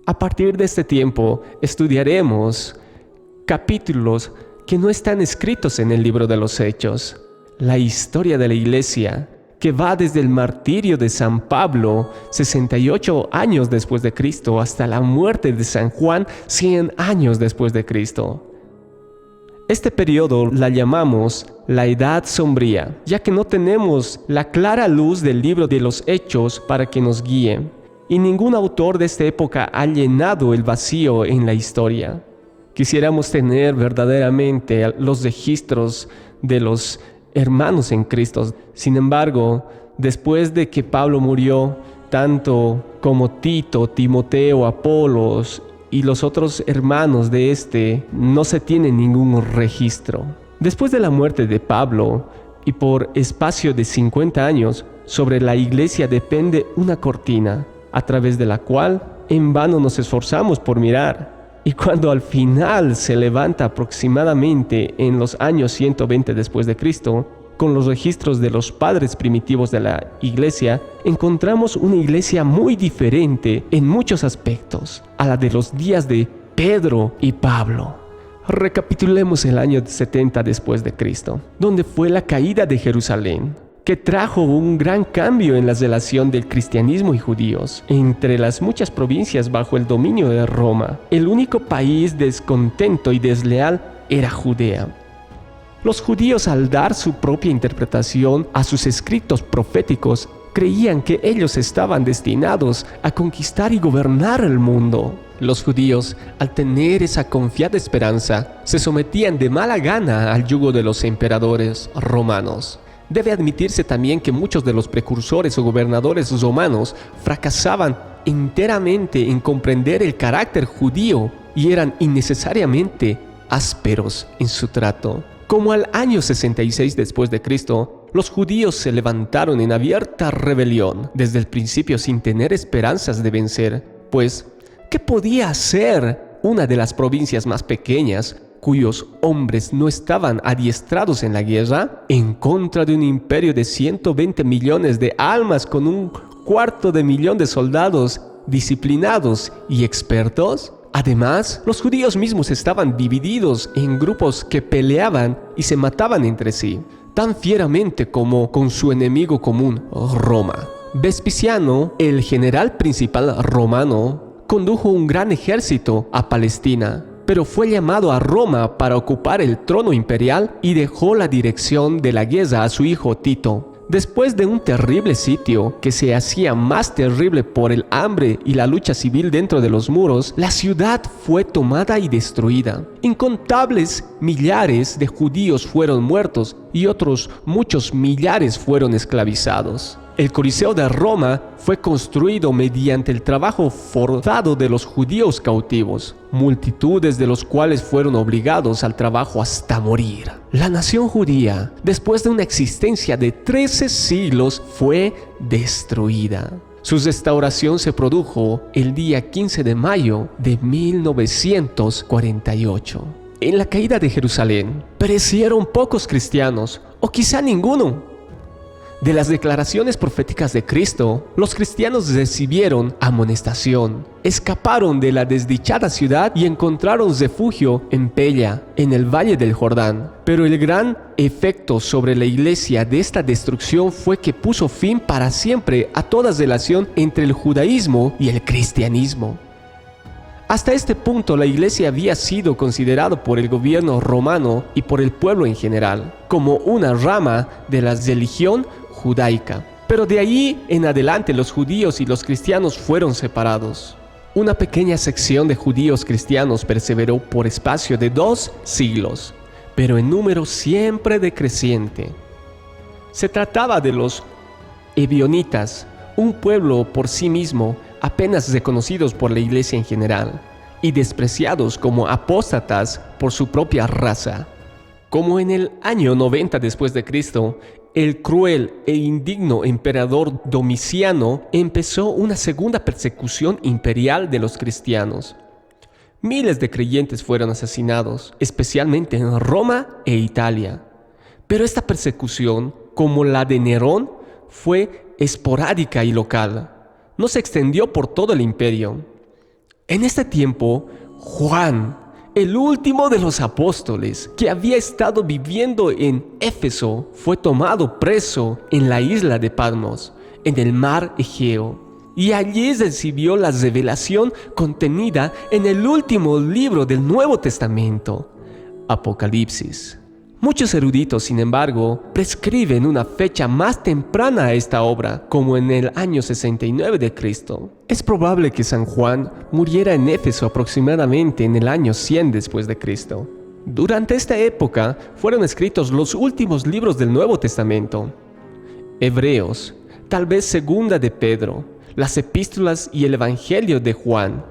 A partir de este tiempo, estudiaremos capítulos que no están escritos en el libro de los Hechos. La historia de la iglesia, que va desde el martirio de San Pablo, 68 años después de Cristo, hasta la muerte de San Juan, 100 años después de Cristo. Este periodo la llamamos la Edad Sombría, ya que no tenemos la clara luz del libro de los Hechos para que nos guíe, y ningún autor de esta época ha llenado el vacío en la historia. Quisiéramos tener verdaderamente los registros de los hermanos en Cristo. Sin embargo, después de que Pablo murió, tanto como Tito, Timoteo, Apolos y los otros hermanos de este, no se tiene ningún registro. Después de la muerte de Pablo, y por espacio de 50 años, sobre la iglesia depende una cortina, a través de la cual en vano nos esforzamos por mirar. Y cuando al final se levanta aproximadamente en los años 120 después de Cristo, con los registros de los padres primitivos de la iglesia, encontramos una iglesia muy diferente en muchos aspectos a la de los días de Pedro y Pablo. Recapitulemos el año 70 después de Cristo, donde fue la caída de Jerusalén, que trajo un gran cambio en la relación del cristianismo y judíos entre las muchas provincias bajo el dominio de Roma. El único país descontento y desleal era Judea. Los judíos, al dar su propia interpretación a sus escritos proféticos, creían que ellos estaban destinados a conquistar y gobernar el mundo. Los judíos, al tener esa confiada esperanza, se sometían de mala gana al yugo de los emperadores romanos. Debe admitirse también que muchos de los precursores o gobernadores romanos fracasaban enteramente en comprender el carácter judío y eran innecesariamente ásperos en su trato. Como al año 66 después de Cristo, los judíos se levantaron en abierta rebelión desde el principio sin tener esperanzas de vencer, pues, ¿qué podía hacer una de las provincias más pequeñas cuyos hombres no estaban adiestrados en la guerra en contra de un imperio de 120 millones de almas con 250.000 de soldados disciplinados y expertos? Además, los judíos mismos estaban divididos en grupos que peleaban y se mataban entre sí, tan fieramente como con su enemigo común, Roma. Vespasiano, el general principal romano, condujo un gran ejército a Palestina, pero fue llamado a Roma para ocupar el trono imperial y dejó la dirección de la guerra a su hijo Tito. Después de un terrible sitio que se hacía más terrible por el hambre y la lucha civil dentro de los muros, la ciudad fue tomada y destruida. Incontables millares de judíos fueron muertos y otros muchos millares fueron esclavizados. El Coliseo de Roma fue construido mediante el trabajo forzado de los judíos cautivos, multitudes de los cuales fueron obligados al trabajo hasta morir. La nación judía, después de una existencia de 13 siglos, fue destruida. Su restauración se produjo el día 15 de mayo de 1948. En la caída de Jerusalén, perecieron pocos cristianos, o quizá ninguno. De las declaraciones proféticas de Cristo, los cristianos recibieron amonestación, escaparon de la desdichada ciudad y encontraron refugio en Pella, en el valle del Jordán. Pero el gran efecto sobre la iglesia de esta destrucción fue que puso fin para siempre a toda relación entre el judaísmo y el cristianismo. Hasta este punto la iglesia había sido considerada por el gobierno romano y por el pueblo en general como una rama de la religión judaica. Pero de ahí en adelante los judíos y los cristianos fueron separados. Una pequeña sección de judíos cristianos perseveró por espacio de 2 siglos, pero en número siempre decreciente. Se trataba de los ebionitas, un pueblo por sí mismo apenas reconocidos por la iglesia en general y despreciados como apóstatas por su propia raza. Como en el año 90 después de Cristo, el cruel e indigno emperador Domiciano empezó una segunda persecución imperial de los cristianos. Miles de creyentes fueron asesinados, especialmente en Roma e Italia. Pero esta persecución, como la de Nerón, fue esporádica y local. No se extendió por todo el imperio. En este tiempo, Juan, el último de los apóstoles, que había estado viviendo en Éfeso, fue tomado preso en la isla de Patmos, en el mar Egeo, y allí recibió la revelación contenida en el último libro del Nuevo Testamento, Apocalipsis. Muchos eruditos, sin embargo, prescriben una fecha más temprana a esta obra, como en el año 69 de Cristo. Es probable que San Juan muriera en Éfeso aproximadamente en el año 100 después de Cristo. Durante esta época fueron escritos los últimos libros del Nuevo Testamento: Hebreos, tal vez Segunda de Pedro, las Epístolas y el Evangelio de Juan,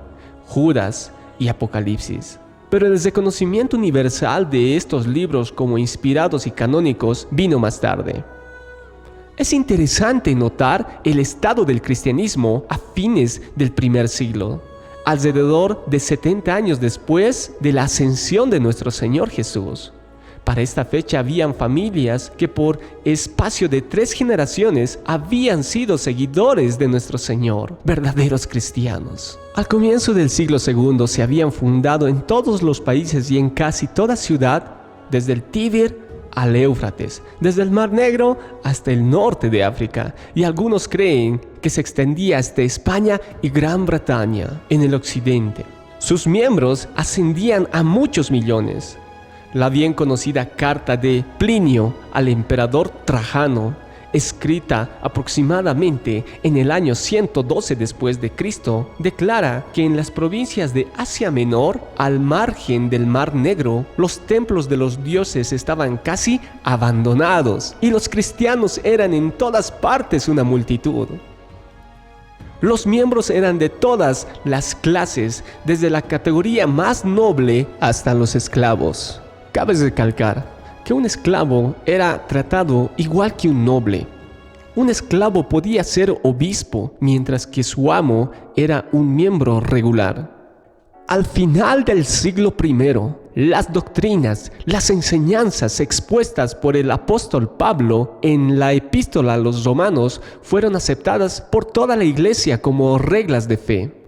Judas y Apocalipsis. Pero el reconocimiento universal de estos libros como inspirados y canónicos vino más tarde. Es interesante notar el estado del cristianismo a fines del primer siglo, alrededor de 70 años después de la ascensión de nuestro Señor Jesús. Para esta fecha habían familias que por espacio de 3 generaciones habían sido seguidores de nuestro Señor, verdaderos cristianos. Al comienzo del siglo II se habían fundado en todos los países y en casi toda ciudad, desde el Tíber al Éufrates, desde el Mar Negro hasta el norte de África, y algunos creen que se extendía hasta España y Gran Bretaña, en el occidente. Sus miembros ascendían a muchos millones. La bien conocida carta de Plinio al emperador Trajano, escrita aproximadamente en el año 112 después de Cristo, declara que en las provincias de Asia Menor, al margen del Mar Negro, los templos de los dioses estaban casi abandonados y los cristianos eran en todas partes una multitud. Los miembros eran de todas las clases, desde la categoría más noble hasta los esclavos. Cabe recalcar que un esclavo era tratado igual que un noble. Un esclavo podía ser obispo, mientras que su amo era un miembro regular. Al final del siglo I, las doctrinas, las enseñanzas expuestas por el apóstol Pablo en la epístola a los romanos fueron aceptadas por toda la iglesia como reglas de fe.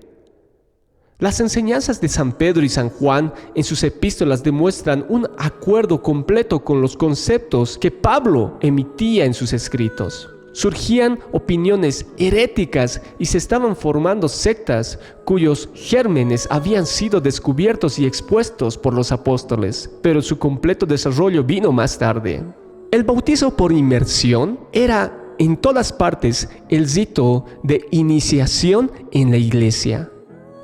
Las enseñanzas de San Pedro y San Juan en sus epístolas demuestran un acuerdo completo con los conceptos que Pablo emitía en sus escritos. Surgían opiniones heréticas y se estaban formando sectas cuyos gérmenes habían sido descubiertos y expuestos por los apóstoles, pero su completo desarrollo vino más tarde. El bautizo por inmersión era en todas partes el rito de iniciación en la iglesia.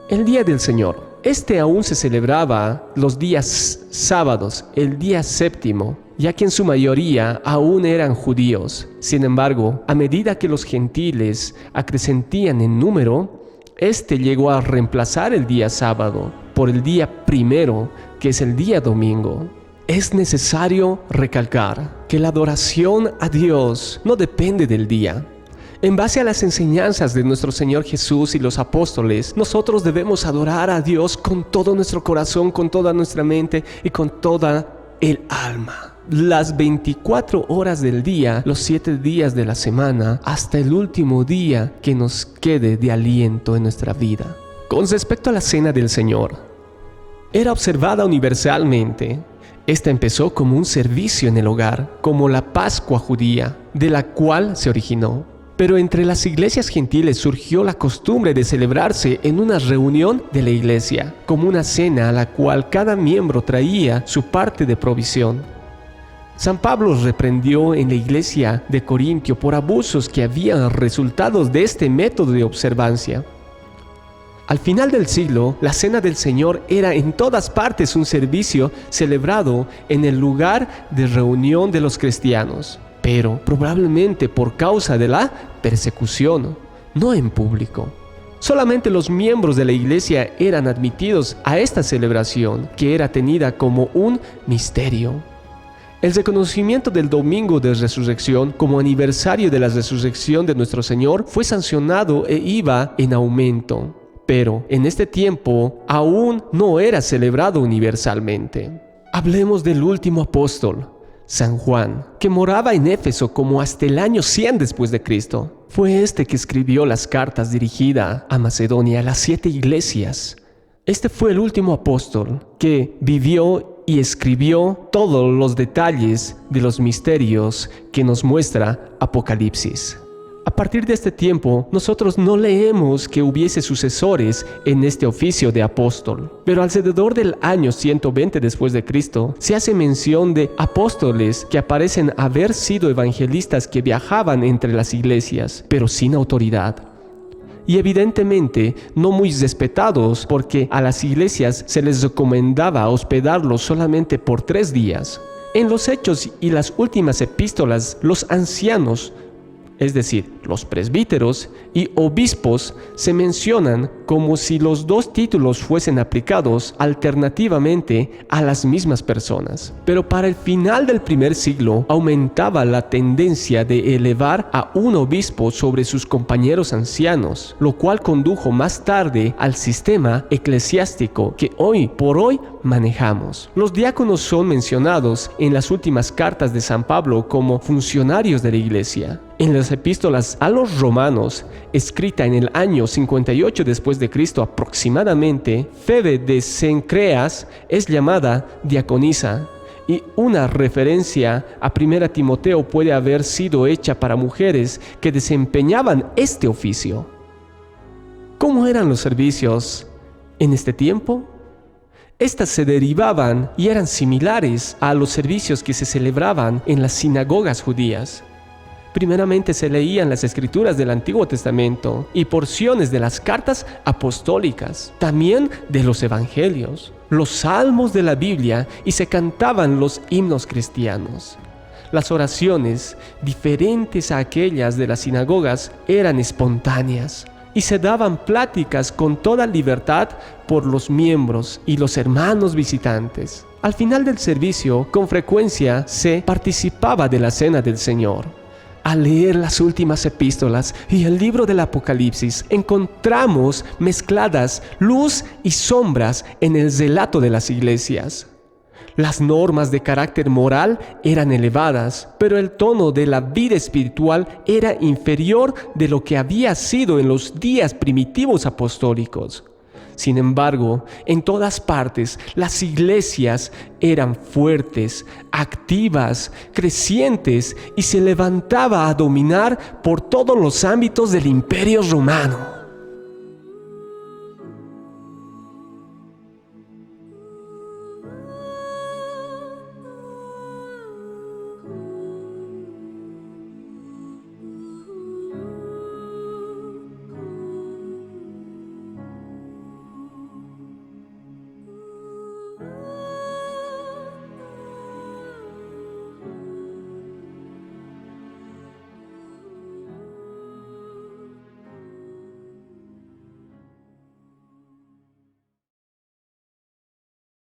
El Día del Señor. Este aún se celebraba los días sábados, el día séptimo, ya que en su mayoría aún eran judíos. Sin embargo, a medida que los gentiles acrecentían en número, este llegó a reemplazar el día sábado por el día primero, que es el día domingo. Es necesario recalcar que la adoración a Dios no depende del día. En base a las enseñanzas de nuestro Señor Jesús y los apóstoles, nosotros debemos adorar a Dios con todo nuestro corazón, con toda nuestra mente y con toda el alma. Las 24 horas del día, los 7 días de la semana, hasta el último día que nos quede de aliento en nuestra vida. Con respecto a la Cena del Señor, era observada universalmente. Esta empezó como un servicio en el hogar, como la Pascua judía, de la cual se originó. Pero entre las iglesias gentiles surgió la costumbre de celebrarse en una reunión de la iglesia, como una cena a la cual cada miembro traía su parte de provisión. San Pablo reprendió en la iglesia de Corintio por abusos que habían resultado de este método de observancia. Al final del siglo, la Cena del Señor era en todas partes un servicio celebrado en el lugar de reunión de los cristianos, pero probablemente por causa de la persecución, no en público. Solamente los miembros de la iglesia eran admitidos a esta celebración, que era tenida como un misterio. El reconocimiento del Domingo de Resurrección como aniversario de la resurrección de nuestro Señor fue sancionado e iba en aumento, pero en este tiempo aún no era celebrado universalmente. Hablemos del último apóstol, San Juan, que moraba en Éfeso como hasta el año 100 después de Cristo. Fue este que escribió las cartas dirigidas a Macedonia, a las 7 iglesias, Este fue el último apóstol que vivió y escribió todos los detalles de los misterios que nos muestra Apocalipsis. A partir de este tiempo, nosotros no leemos que hubiese sucesores en este oficio de apóstol, pero alrededor del año 120 después de Cristo, se hace mención de apóstoles que aparecen haber sido evangelistas que viajaban entre las iglesias, pero sin autoridad. Y evidentemente no muy respetados, porque a las iglesias se les recomendaba hospedarlos solamente por 3 días. En los Hechos y las últimas epístolas, los ancianos, es decir, los presbíteros y obispos, se mencionan como si los 2 títulos fuesen aplicados alternativamente a las mismas personas. Pero para el final del primer siglo aumentaba la tendencia de elevar a un obispo sobre sus compañeros ancianos, lo cual condujo más tarde al sistema eclesiástico que hoy por hoy manejamos. Los diáconos son mencionados en las últimas cartas de San Pablo como funcionarios de la iglesia. En las epístolas a los romanos, escrita en el año 58 después de Cristo aproximadamente, Febe de Cencreas es llamada diaconisa, y una referencia a 1 Timoteo puede haber sido hecha para mujeres que desempeñaban este oficio. ¿Cómo eran los servicios en este tiempo? Estas se derivaban y eran similares a los servicios que se celebraban en las sinagogas judías. Primeramente se leían las escrituras del Antiguo Testamento y porciones de las cartas apostólicas, también de los evangelios, los salmos de la Biblia, y se cantaban los himnos cristianos. Las oraciones, diferentes a aquellas de las sinagogas, eran espontáneas y se daban pláticas con toda libertad por los miembros y los hermanos visitantes. Al final del servicio, con frecuencia se participaba de la cena del Señor. Al leer las últimas epístolas y el libro del Apocalipsis, encontramos mezcladas luz y sombras en el relato de las iglesias. Las normas de carácter moral eran elevadas, pero el tono de la vida espiritual era inferior de lo que había sido en los días primitivos apostólicos. Sin embargo, en todas partes, las iglesias eran fuertes, activas, crecientes, y se levantaba a dominar por todos los ámbitos del Imperio Romano.